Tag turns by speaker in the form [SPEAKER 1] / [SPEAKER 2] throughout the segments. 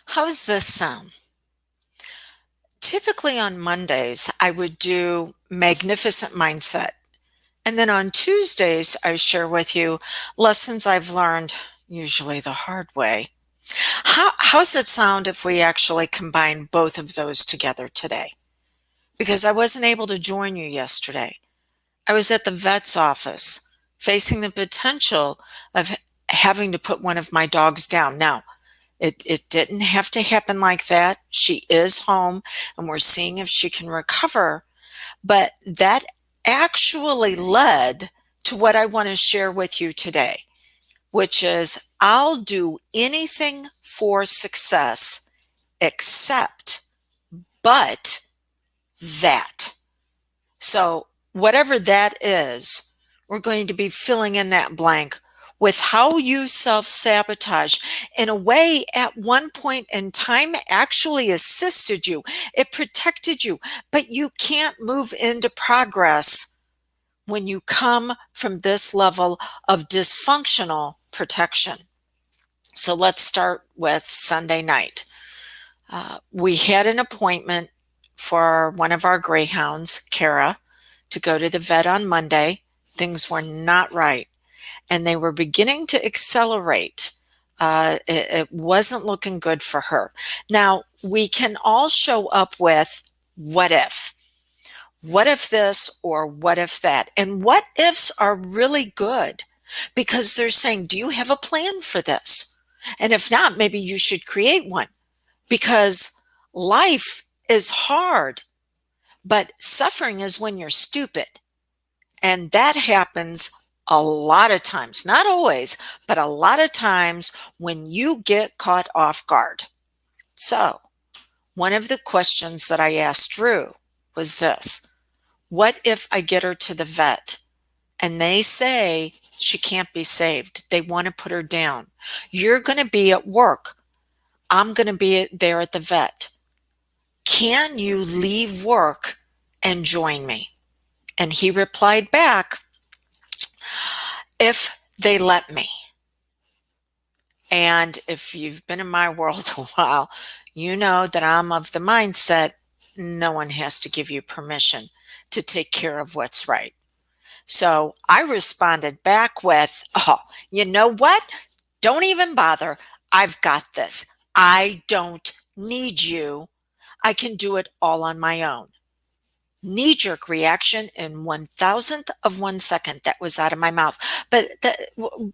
[SPEAKER 1] How's this sound? Typically on Mondays, I would do Magnificent Mindset. And then on Tuesdays, I share with you lessons I've learned, usually the hard way. How's it sound if we actually combine both of those together today? Because I wasn't able to join you yesterday. I was at the vet's office facing the potential of having to put one of my dogs down. Now, it didn't have to happen like that. She is home and we're seeing if she can recover. But that actually led to what I want to share with you today, which is I'll do anything for success except but that. So, whatever that is, we're going to be filling in that blank with how you self sabotage in a way at one point in time actually assisted you. It protected you, but you can't move into progress when you come from this level of dysfunctional protection. So let's start with Sunday night. We had an appointment for one of our greyhounds, Kara, to go to the vet on Monday. Things were not right, and they were beginning to accelerate. It wasn't looking good for her. Now, we can all show up with what if? What if this or what if that? And what ifs are really good because they're saying, do you have a plan for this? And if not, maybe you should create one because life is hard, but suffering is when you're stupid. And that happens a lot of times, not always, but a lot of times when you get caught off guard. So, one of the questions that I asked Drew was this: what if I get her to the vet and they say she can't be saved? They want to put her down. You're going to be at work. I'm going to be there at the vet. Can you leave work and join me? And he replied back, if they let me. And if you've been in my world a while, you know that I'm of the mindset no one has to give you permission to take care of what's right. So I responded back with, oh, you know what? Don't even bother. I've got this. I don't need you. I can do it all on my own. Knee-jerk reaction in 1,000th of 1 second that was out of my mouth. But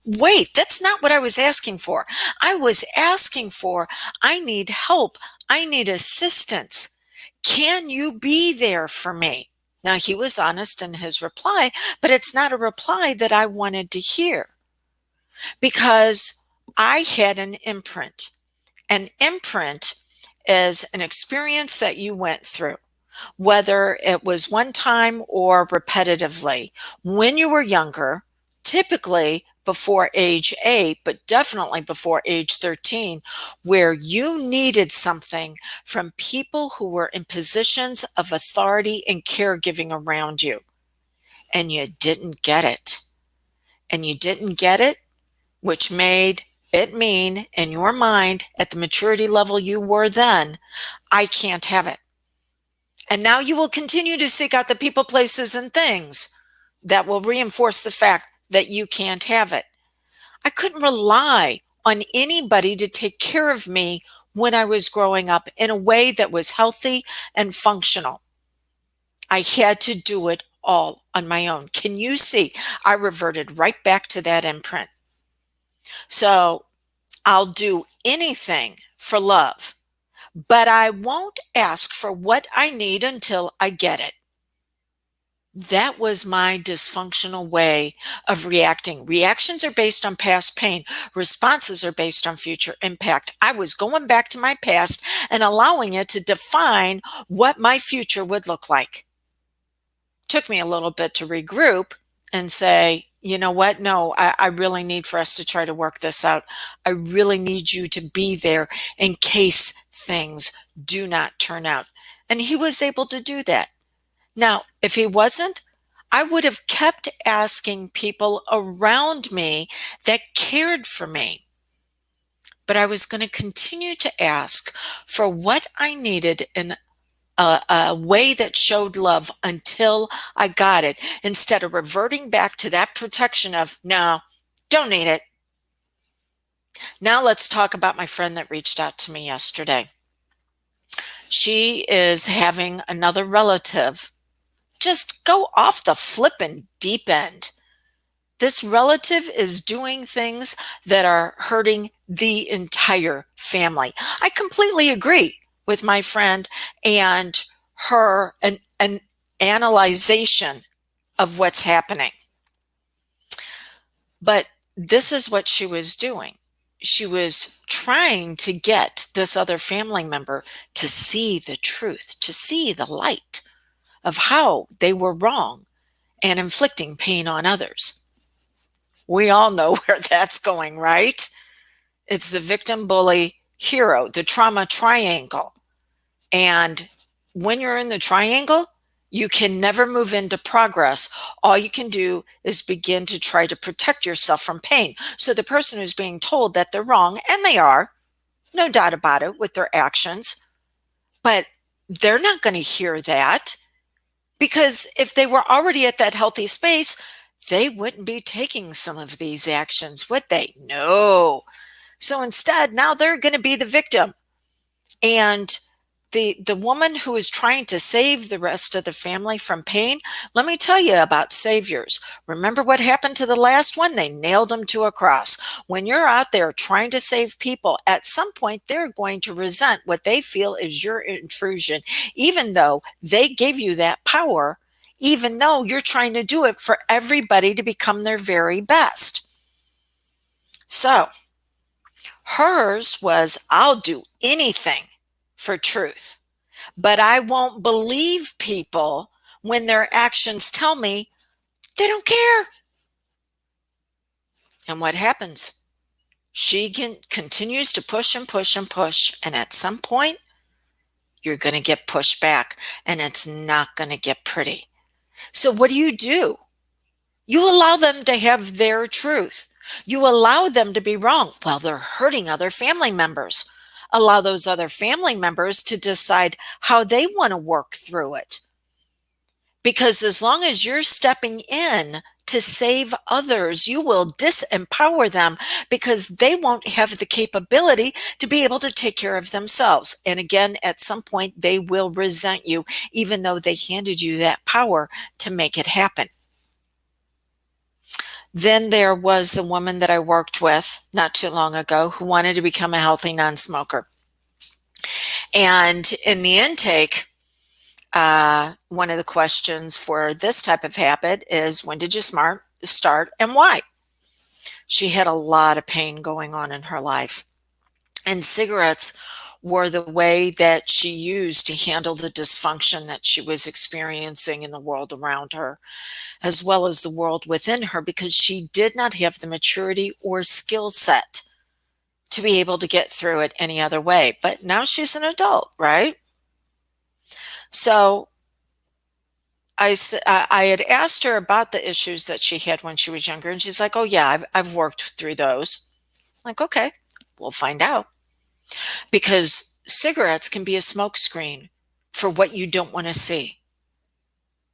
[SPEAKER 1] wait, that's not what I was asking for. I was asking for, I need help. I need assistance. Can you be there for me? Now, he was honest in his reply, but it's not a reply that I wanted to hear because I had an imprint. An imprint is an experience that you went through, whether it was one time or repetitively when you were younger, typically before age 8, but definitely before age 13, where you needed something from people who were in positions of authority and caregiving around you, and you didn't get it. And you didn't get it, which made it mean in your mind at the maturity level you were then, I can't have it. And now you will continue to seek out the people, places, and things that will reinforce the fact that you can't have it. I couldn't rely on anybody to take care of me when I was growing up in a way that was healthy and functional. I had to do it all on my own. Can you see? I reverted right back to that imprint. So I'll do anything for love, but I won't ask for what I need until I get it. That was my dysfunctional way of reacting. Reactions are based on past pain. Responses are based on future impact. I was going back to my past and allowing it to define what my future would look like. Took me a little bit to regroup and say, you know what? No, I really need for us to try to work this out. I really need you to be there in case things do not turn out. And he was able to do that. Now, if he wasn't, I would have kept asking people around me that cared for me. but I was going to continue to ask for what I needed in a way that showed love until I got it, instead of reverting back to that protection of, no, don't need it. Now let's talk about my friend that reached out to me yesterday. She is having another relative just go off the flippin' deep end. This relative is doing things that are hurting the entire family. I completely agree with my friend and her an analyzation of what's happening. But this is what she was doing. She was trying to get this other family member to see the truth, to see the light of how they were wrong and inflicting pain on others. We all know where that's going, right? It's the victim, bully, hero, the trauma triangle. And when you're in the triangle, you can never move into progress. All you can do is begin to try to protect yourself from pain. So the person who's being told that they're wrong, and they are, no doubt about it, with their actions, but they're not going to hear that, because if they were already at that healthy space, they wouldn't be taking some of these actions, would they? No. So instead, now they're going to be the victim. And the woman who is trying to save the rest of the family from pain, let me tell you about saviors. Remember what happened to the last one? They nailed him to a cross. When you're out there trying to save people, at some point they're going to resent what they feel is your intrusion, even though they gave you that power, even though you're trying to do it for everybody to become their very best. So hers was, I'll do anything for truth, but I won't believe people when their actions tell me they don't care. And what happens? She continues to push and push and push. And at some point, you're going to get pushed back, and it's not going to get pretty. So what do? You allow them to have their truth. You allow them to be wrong. Well, they're hurting other family members. Allow those other family members to decide how they want to work through it. Because as long as you're stepping in to save others, you will disempower them, because they won't have the capability to be able to take care of themselves. And again, at some point, they will resent you, even though they handed you that power to make it happen. Then there was the woman that I worked with not too long ago who wanted to become a healthy non-smoker. And in the intake, one of the questions for this type of habit is, when did you start and why? She had a lot of pain going on in her life, and cigarettes were the way that she used to handle the dysfunction that she was experiencing in the world around her, as well as the world within her, because she did not have the maturity or skill set to be able to get through it any other way. But now she's an adult, right? So I had asked her about the issues that she had when she was younger, and she's like, oh yeah, I've worked through those. I'm like, okay, we'll find out. Because cigarettes can be a smokescreen for what you don't want to see.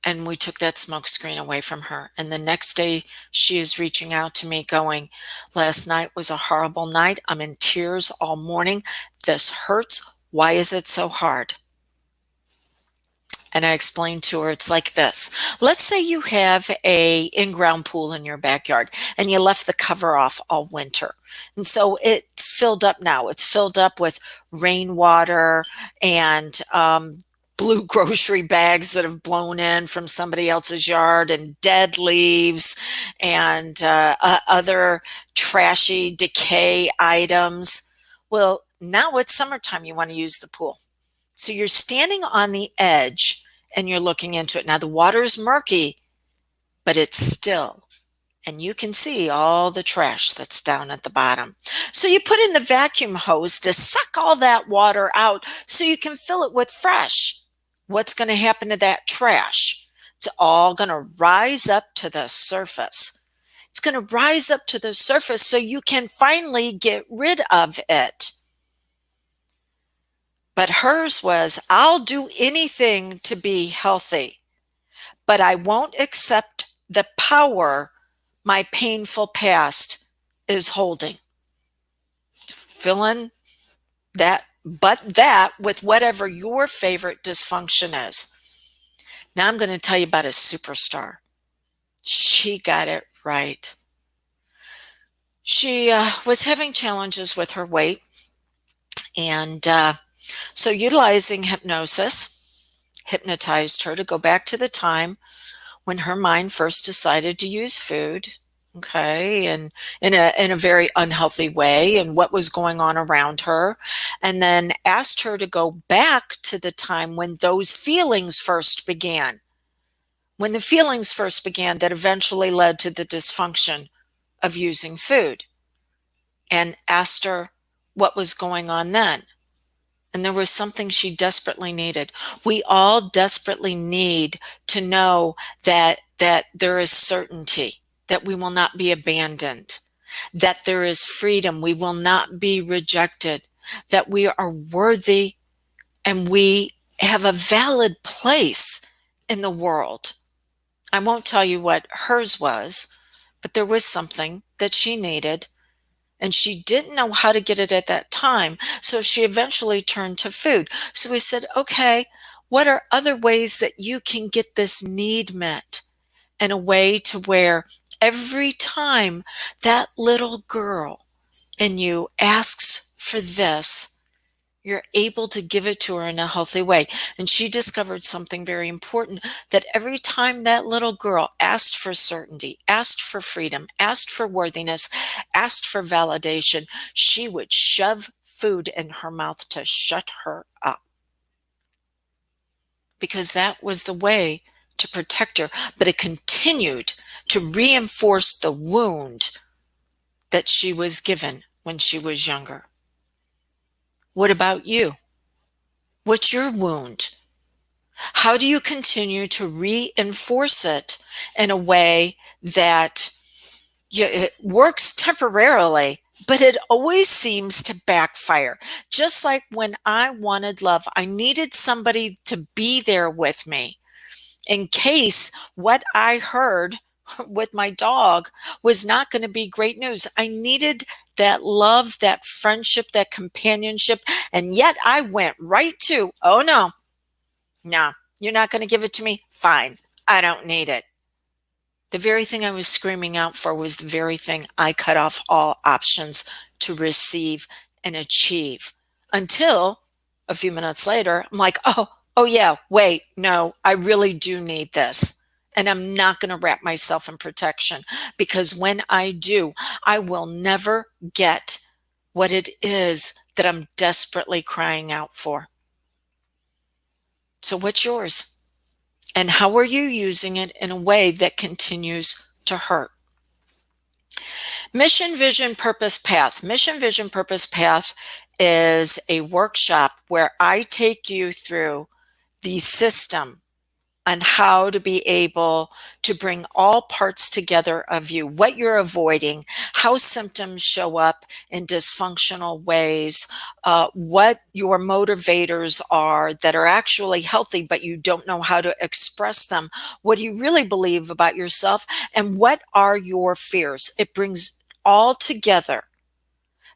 [SPEAKER 1] And we took that smokescreen away from her. And the next day, she is reaching out to me going, last night was a horrible night. I'm in tears all morning. This hurts. Why is it so hard? And I explained to her, it's like this. Let's say you have a in-ground pool in your backyard and you left the cover off all winter. And so it's filled up now. It's filled up with rainwater and blue grocery bags that have blown in from somebody else's yard, and dead leaves and other trashy decay items. Well, now it's summertime. You want to use the pool. So you're standing on the edge and you're looking into it. Now the water's murky, but it's still, and you can see all the trash that's down at the bottom. So you put in the vacuum hose to suck all that water out so you can fill it with fresh. What's going to happen to that trash? It's all going to rise up to the surface. It's going to rise up to the surface so you can finally get rid of it. But hers was, I'll do anything to be healthy, but I won't accept the power my painful past is holding. Fill in that, but that with whatever your favorite dysfunction is. Now I'm going to tell you about a superstar. She got it right. She was having challenges with her weight, and so utilizing hypnosis hypnotized her to go back to the time when her mind first decided to use food, okay, and in a very unhealthy way, and what was going on around her, and then asked her to go back to the time when those feelings first began. When the feelings first began that eventually led to the dysfunction of using food, and asked her what was going on then. And there was something she desperately needed. We all desperately need to know that there is certainty, that we will not be abandoned, that there is freedom, we will not be rejected, that we are worthy and we have a valid place in the world. I won't tell you what hers was, but there was something that she needed, and she didn't know how to get it at that time. So she eventually turned to food. So we said, okay, what are other ways that you can get this need met in a way to where every time that little girl in you asks for this, you're able to give it to her in a healthy way. And she discovered something very important, that every time that little girl asked for certainty, asked for freedom, asked for worthiness, asked for validation, she would shove food in her mouth to shut her up. Because that was the way to protect her, but it continued to reinforce the wound that she was given when she was younger. What about you? What's your wound? How do you continue to reinforce it in a way that it works temporarily, but it always seems to backfire? Just like when I wanted love, I needed somebody to be there with me in case what I heard with my dog was not going to be great news. I needed that love, that friendship, that companionship. And yet I went right to, oh no, you're not going to give it to me? Fine. I don't need it. The very thing I was screaming out for was the very thing I cut off all options to receive and achieve, until a few minutes later, I'm like, oh yeah, wait, no, I really do need this. And I'm not going to wrap myself in protection, because when I do, I will never get what it is that I'm desperately crying out for. So what's yours? And how are you using it in a way that continues to hurt? Mission, Vision, Purpose, Path. Mission, Vision, Purpose, Path is a workshop where I take you through the system on how to be able to bring all parts together of you, what you're avoiding, how symptoms show up in dysfunctional ways, what your motivators are that are actually healthy, but you don't know how to express them, what do you really believe about yourself, and what are your fears. It brings all together.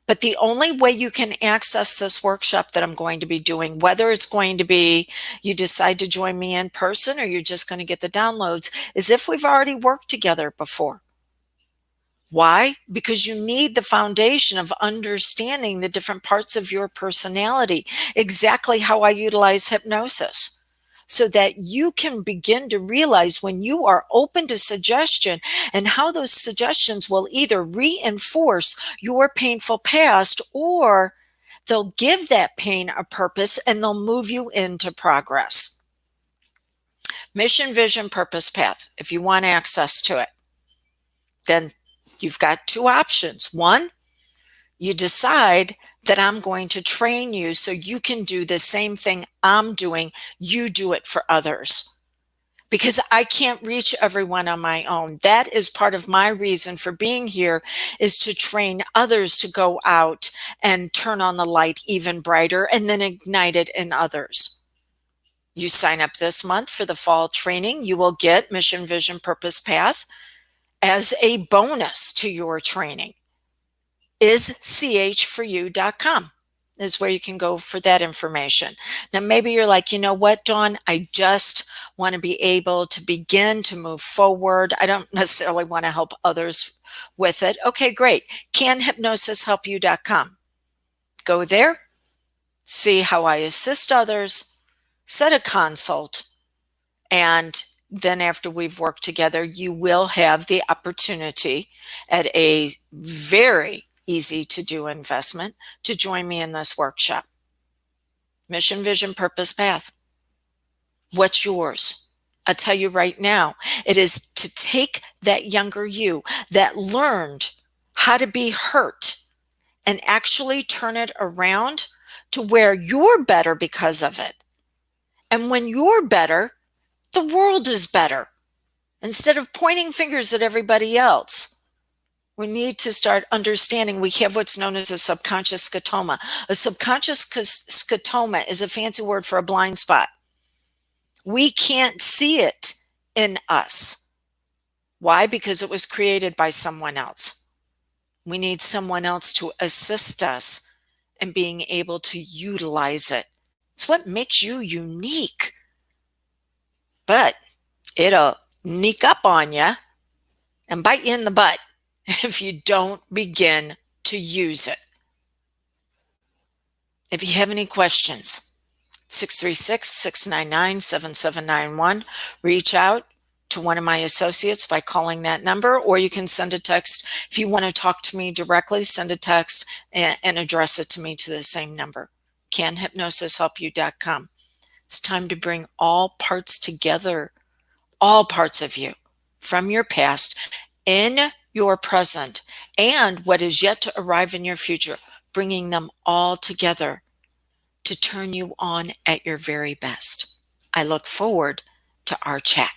[SPEAKER 1] But the only way you can access this workshop that I'm going to be doing, whether it's going to be you decide to join me in person or you're just going to get the downloads, is if we've already worked together before. Why? Because you need the foundation of understanding the different parts of your personality, exactly how I utilize hypnosis, so that you can begin to realize when you are open to suggestion and how those suggestions will either reinforce your painful past, or they'll give that pain a purpose and they'll move you into progress. Mission, Vision, Purpose, Path. If you want access to it, then you've got two options. One, you decide that I'm going to train you so you can do the same thing I'm doing. You do it for others. because I can't reach everyone on my own. That is part of my reason for being here, is to train others to go out and turn on the light even brighter and then ignite it in others. You sign up this month for the fall training, you will get Mission, Vision, Purpose, Path as a bonus to your training. IsCHforyou.com is where you can go for that information. Now, maybe you're like, you know what, Dawn, I just want to be able to begin to move forward. I don't necessarily want to help others with it. Okay, great. CanHypnosisHelpYou.com. Go there, see how I assist others, set a consult, and then after we've worked together, you will have the opportunity at a very easy to do investment to join me in this workshop. Mission, Vision, Purpose, Path. What's yours? I'll tell you right now, it is to take that younger you that learned how to be hurt and actually turn it around to where you're better because of it. And when you're better, the world is better. Instead of pointing fingers at everybody else, we need to start understanding we have what's known as a subconscious scotoma. A subconscious scotoma is a fancy word for a blind spot. We can't see it in us. Why? Because it was created by someone else. We need someone else to assist us in being able to utilize it. It's what makes you unique. But it'll sneak up on you and bite you in the butt if you don't begin to use it. If you have any questions, 636-699-7791. Reach out to one of my associates by calling that number, or you can send a text. If you want to talk to me directly, send a text and address it to me to the same number, CanHypnosisHelpYou.com. It's time to bring all parts together, all parts of you, from your past, in your present, and what is yet to arrive in your future, bringing them all together to turn you on at your very best. I look forward to our chat.